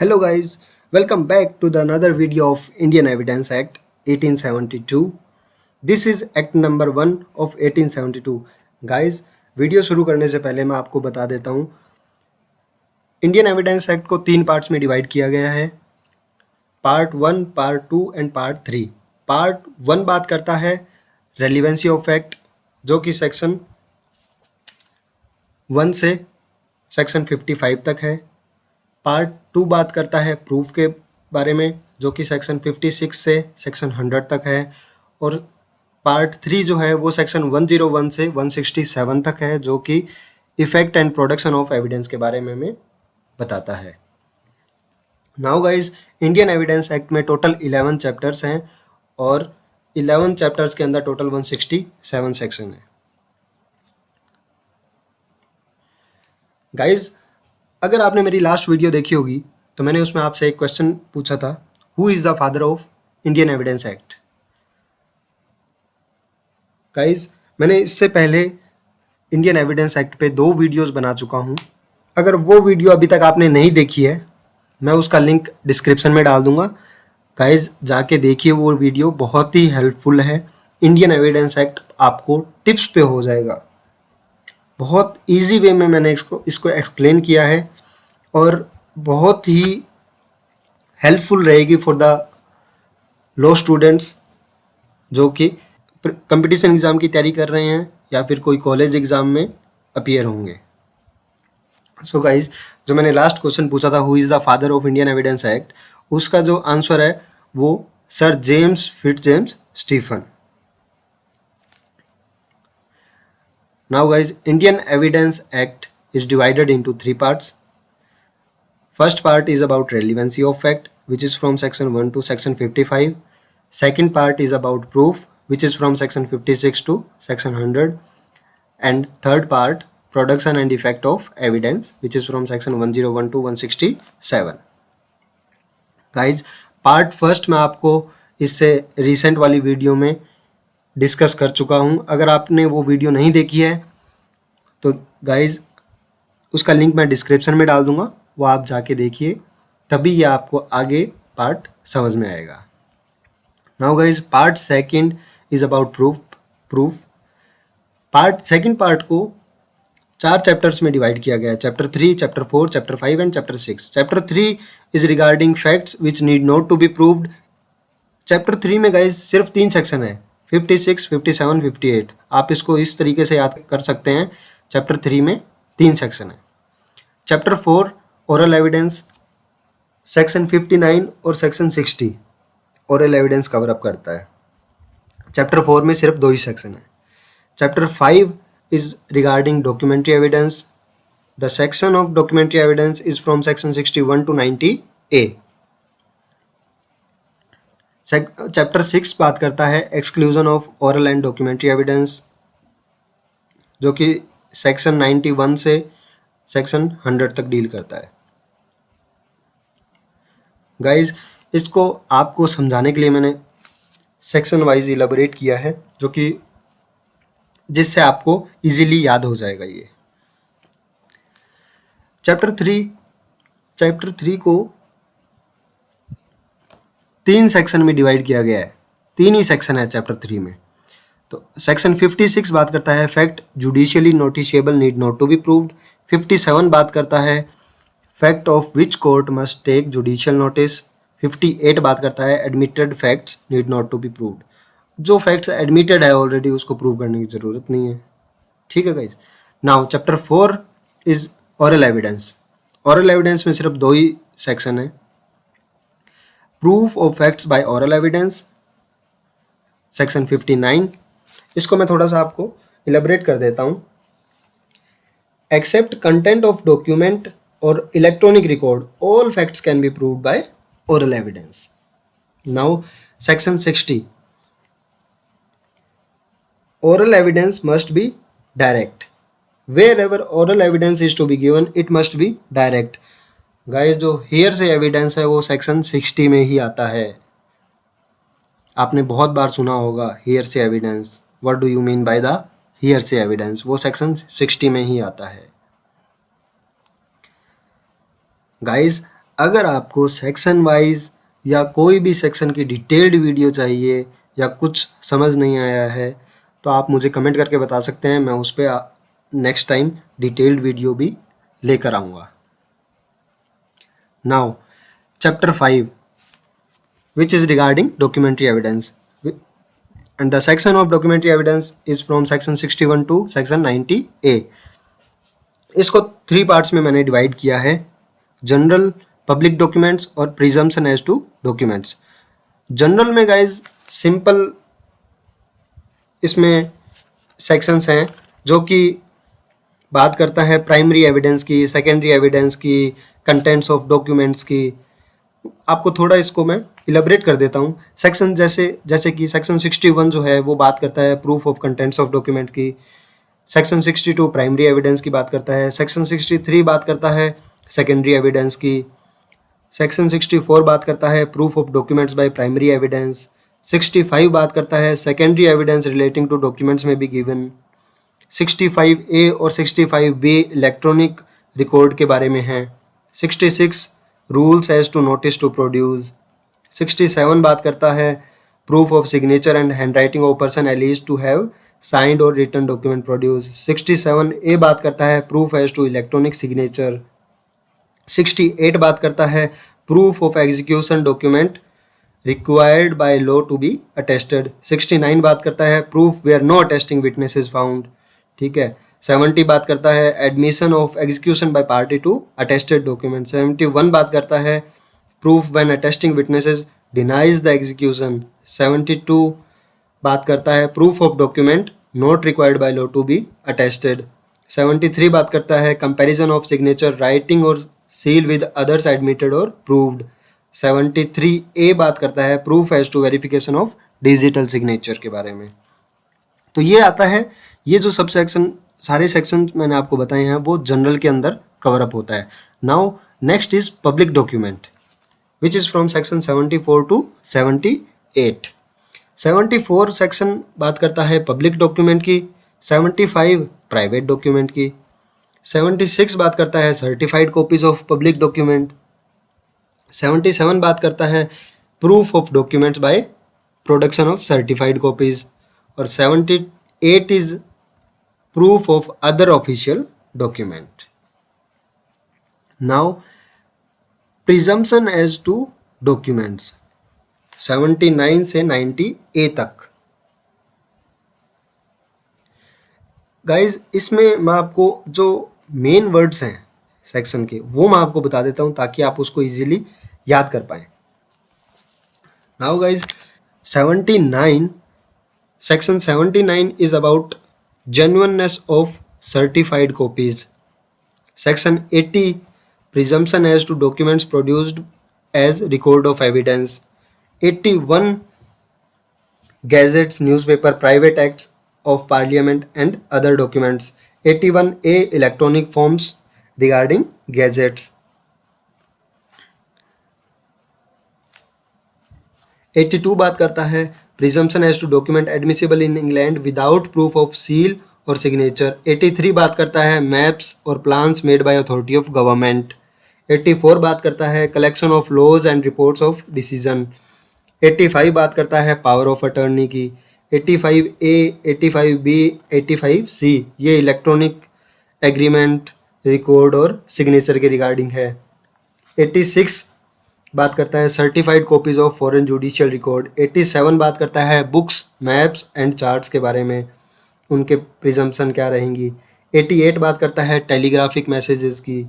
Hello guys, welcome back to the another video of Indian Evidence Act 1872. This is Act number 1 of 1872. Guys, video शुरू करने से पहले मैं आपको बता देता हूँ इंडियन एविडेंस एक्ट को 3 पार्ट्स में डिवाइड किया गया है। Part 1, part 2 and part 3। Part 1 बात करता है रेलिवेंसी ऑफ एक्ट जो कि सेक्शन 1 से सेक्शन 55 तक है। पार्ट 2 बात करता है प्रूफ के बारे में जो कि सेक्शन 56 से सेक्शन 100 तक है। और पार्ट 3 जो है वो सेक्शन 101 से 167 तक है जो कि effect and production of evidence के बारे में हमें बताता है। Now guys, Indian evidence act में टोटल 11 चैप्टर्स हैं और 11 चैप्टर्स के अंदर टोटल 167 सेक्शन है। गाइज, अगर आपने मेरी लास्ट वीडियो देखी होगी तो मैंने उसमें आपसे एक क्वेश्चन पूछा था, who is the father of Indian evidence act. Guys, मैंने इससे पहले इंडियन एविडेंस एक्ट पे 2 वीडियोस बना चुका हूँ। अगर वो वीडियो अभी तक आपने नहीं देखी है, मैं उसका लिंक डिस्क्रिप्शन में डाल दूँगा। गाइज, जाके देखिए, वो वीडियो बहुत ही हेल्पफुल है। इंडियन एविडेंस एक्ट आपको टिप्स पे हो जाएगा। बहुत इजी वे में मैंने इसको एक्सप्लेन किया है और बहुत ही हेल्पफुल रहेगी फॉर द लॉ स्टूडेंट्स जो कि कंपटीशन एग्ज़ाम की तैयारी कर रहे हैं या फिर कोई कॉलेज एग्ज़ाम में अपीयर होंगे। सो गाइज, जो मैंने लास्ट क्वेश्चन पूछा था, who is the father of Indian evidence act, उसका जो आंसर है वो sir James Fitzjames Stephen. Now guys, Indian Evidence Act is divided into 3 parts. First part is about relevancy of fact, which is from section 1 to section 55. Second part is about proof, which is from section 56 to section 100. And third part, production and effect of evidence, which is from section 101 to 167. Guys, part first मैं आपको इससे recent वाली video में discuss कर चुका हूँ। अगर आपने वो वीडियो नहीं देखी है तो गाइज उसका लिंक मैं डिस्क्रिप्शन में डाल दूँगा, वो आप जाके देखिए, तभी ये आपको आगे पार्ट समझ में आएगा। Now guys, part second is about proof. Second part को 4 चैप्टर्स में डिवाइड किया गया है। Chapter 3, chapter 4, chapter 5 and chapter 6। Chapter 3 is regarding facts which need not to be proved. Chapter 3 में गाइज सिर्फ 3 सेक्शन है, 56, 57, 58। आप इसको इस तरीके से याद कर सकते हैं, चैप्टर 3 में 3 सेक्शन है। चैप्टर 4 ओरल एविडेंस, सेक्शन 59 और section 60 oral evidence cover up करता है। चैप्टर 4 में सिर्फ 2 ही सेक्शन है। Chapter 5 is regarding documentary evidence. The section of documentary evidence is from section 61 to 90A। Chapter 6 बात करता है exclusion of oral and documentary evidence जो कि सेक्शन 91 से सेक्शन 100 तक डील करता है। गाइज, इसको आपको समझाने के लिए मैंने सेक्शन वाइज इलेबोरेट किया है जो कि जिससे आपको इजीली याद हो जाएगा ये। चैप्टर 3 को 3 सेक्शन में डिवाइड किया गया है। 3 ही सेक्शन है चैप्टर 3 में। तो सेक्शन 56 बात करता है fact judicially noticeable need not to be proved. 57 बात करता है fact of which court must take judicial notice. 58 बात करता है admitted facts need not to be proved. जो फैक्ट्स एडमिटेड है ऑलरेडी उसको प्रूव करने की ज़रूरत नहीं है। ठीक है guys. Now chapter 4 is oral evidence. Oral evidence में सिर्फ 2 ही सेक्शन है, proof of facts by oral evidence, section 59। इसको मैं थोड़ा सा आपको इलेबोरेट कर देता हूँ। एक्सेप्ट कंटेंट ऑफ डॉक्यूमेंट और electronic record all facts can be proved bye oral evidence. Now section 60 oral evidence must be direct. Wherever oral evidence is to be given, it must be direct. Guys, जो hair से evidence है वो section 60 में ही आता है। आपने बहुत बार सुना होगा hearsay evidence. What do you mean by the hearsay evidence? वो सेक्शन 60 में ही आता है। गाइस, अगर आपको सेक्शन वाइज या कोई भी सेक्शन की डिटेल्ड वीडियो चाहिए या कुछ समझ नहीं आया है तो आप मुझे कमेंट करके बता सकते हैं, मैं उस पर नेक्स्ट टाइम डिटेल्ड वीडियो भी लेकर आऊँगा। Now chapter 5 which is regarding documentary evidence, and the section of documentary evidence is from section 61 to section 90A। इसको 3 पार्ट्स में मैंने डिवाइड किया है, जनरल, पब्लिक डॉक्यूमेंट्स और presumption as to documents. General में गाइज सिंपल इसमें sections हैं जो कि बात करता है प्राइमरी एविडेंस की, सेकेंडरी एविडेंस की, कंटेंट्स ऑफ डॉक्यूमेंट्स की। आपको थोड़ा इसको मैं इलेबरेट कर देता हूँ। सेक्शन जैसे कि सेक्शन 61 जो है वो बात करता है proof of contents of document की। सेक्शन 62 प्राइमरी एविडेंस की बात करता है। सेक्शन 63 बात करता है सेकेंडरी एविडेंस की। सेक्शन 64 बात करता है proof of documents by primary evidence. 65 बात करता है secondary evidence relating to documents may be given. 65A और 65B इलेक्ट्रॉनिक रिकॉर्ड के बारे में हैं। 66 rules as to notice to produce. 67 बात करता है proof of signature and handwriting of person alleged to have signed और रिटन डॉक्यूमेंट प्रोड्यूस। 67A बात करता है proof as to electronic signature. 68 बात करता है proof of execution document required by law to be attested. 69 बात करता है proof where no attesting witness is found. ठीक है। 70 बात करता है admission of execution by party to attested document. 71 बात करता है proof when attesting witnesses denies the execution. 72 बात करता है proof of document not required by law to be attested. 73 बात करता है कंपैरिजन ऑफ सिग्नेचर राइटिंग और सील विद अदर्स एडमिटेड और प्रूव्ड। 73A बात करता है proof as to verification of digital signature के बारे में। तो ये आता है, ये जो सब सेक्शन सारे सेक्शन मैंने आपको बताए हैं वो जनरल के अंदर कवर अप होता है। Now next is public document which is from section 74 to 78। 74 section बात करता है पब्लिक डॉक्यूमेंट की। 75 प्राइवेट डॉक्यूमेंट की। 76 बात करता है certified copies of public document. 77 बात करता है proof of documents by production of certified copies. और 78 is proof of other official document. Now presumption as to documents 79 से 90A तक। गाइज इसमें मैं आपको जो मेन वर्ड्स हैं सेक्शन के वो मैं आपको बता देता हूँ ताकि आप उसको इजीली याद कर पाएँ। Now guys 79 section 79 is about genuineness of certified copies. Section 80 presumption as to documents produced as record of evidence. 81 gazettes, newspaper, private acts of parliament and other documents. 81A electronic forms regarding gazettes. 82 बात करता है presumption as to document admissible in England without proof of seal और signature. 83 बात करता है maps और plans made by authority of government. 84 बात करता है collection of laws and reports of decision. 85 बात करता है पावर ऑफ अटर्नी की। 85A, 85B, 85C ये इलेक्ट्रॉनिक एग्रीमेंट, रिकॉर्ड और सिग्नेचर के रिगार्डिंग है। 86 बात करता है certified copies of foreign judicial record. 87 बात करता है बुक्स, मैप्स एंड चार्ट्स के बारे में, उनके प्रिजम्पशन क्या रहेंगी। 88 बात करता है टेलीग्राफिक मैसेजेस की।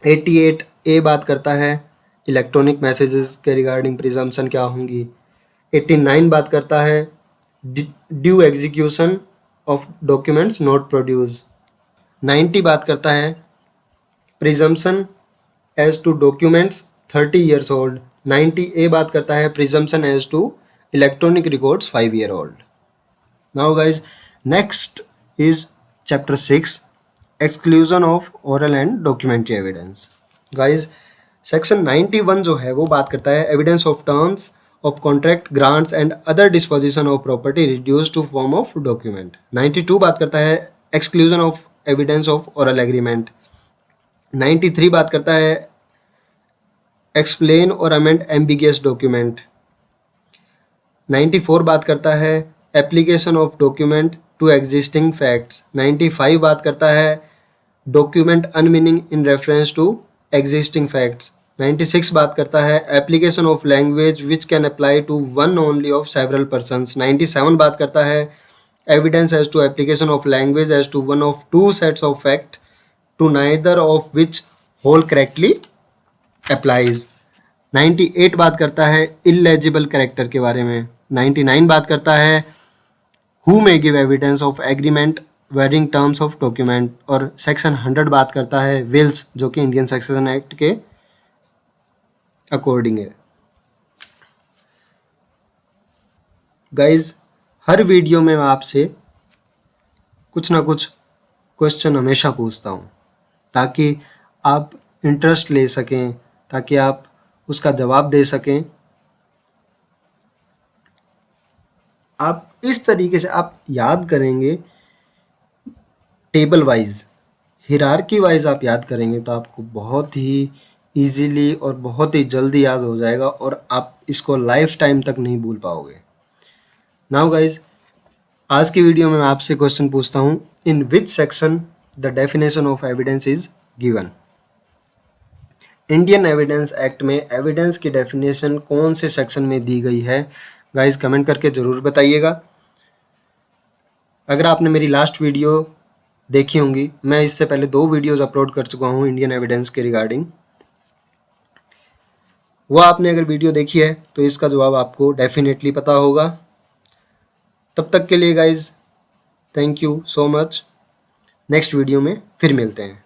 88A बात करता है इलेक्ट्रॉनिक मैसेजेस के रिगार्डिंग प्रिजम्पशन क्या होंगी। 89 बात करता है due execution of documents not produce. 90 बात करता है presumption as to documents 30 years old। 90A बात करता है presumption as to electronic records 5 year old। Now guys next is chapter 6 exclusion of oral and documentary evidence. Guys section 91 जो है वो बात करता है evidence of terms of contract, grants and other disposition of property reduce to form of document. 92 बात करता है exclusion of evidence of oral agreement. 93 बात करता है एक्सप्लेन और अमेंड एम्बिगियस डॉक्यूमेंट। 94 बात करता है application of document to existing facts. 95 बात करता है document unmeaning in reference to existing facts. 96 बात करता है application of language which can apply to one only of several persons. 97 बात करता है evidence as to application of language as to one of two sets of fact to neither of which whole correctly applies. 98 बात करता है illegible character के बारे में। 99 बात करता है who may give evidence of agreement varying terms of document. और सेक्शन 100 बात करता है विल्स, जो कि इंडियन सक्सेशन एक्ट के अकॉर्डिंग है। गाइज, हर वीडियो में मैं आपसे कुछ ना कुछ क्वेश्चन हमेशा पूछता हूँ ताकि आप इंटरेस्ट ले सकें, ताकि आप उसका जवाब दे सकें। आप इस तरीके से आप याद करेंगे, टेबल वाइज, हिरार्की वाइज आप याद करेंगे तो आपको बहुत ही इजीली और बहुत ही जल्दी याद हो जाएगा और आप इसको लाइफ टाइम तक नहीं भूल पाओगे। नाउ गाइज, आज की वीडियो में मैं आपसे क्वेश्चन पूछता हूँ, in which section the definition of evidence is given. Indian evidence act में एविडेंस की डेफिनेशन कौन से सेक्शन में दी गई है? गाइज कमेंट करके ज़रूर बताइएगा। अगर आपने मेरी लास्ट वीडियो देखी होंगी, मैं इससे पहले 2 वीडियोस अपलोड कर चुका हूँ इंडियन एविडेंस के रिगार्डिंग। वो आपने अगर वीडियो देखी है तो इसका जवाब आपको डेफिनेटली पता होगा। तब तक के लिए guys thank you so much. Next video में फिर मिलते हैं।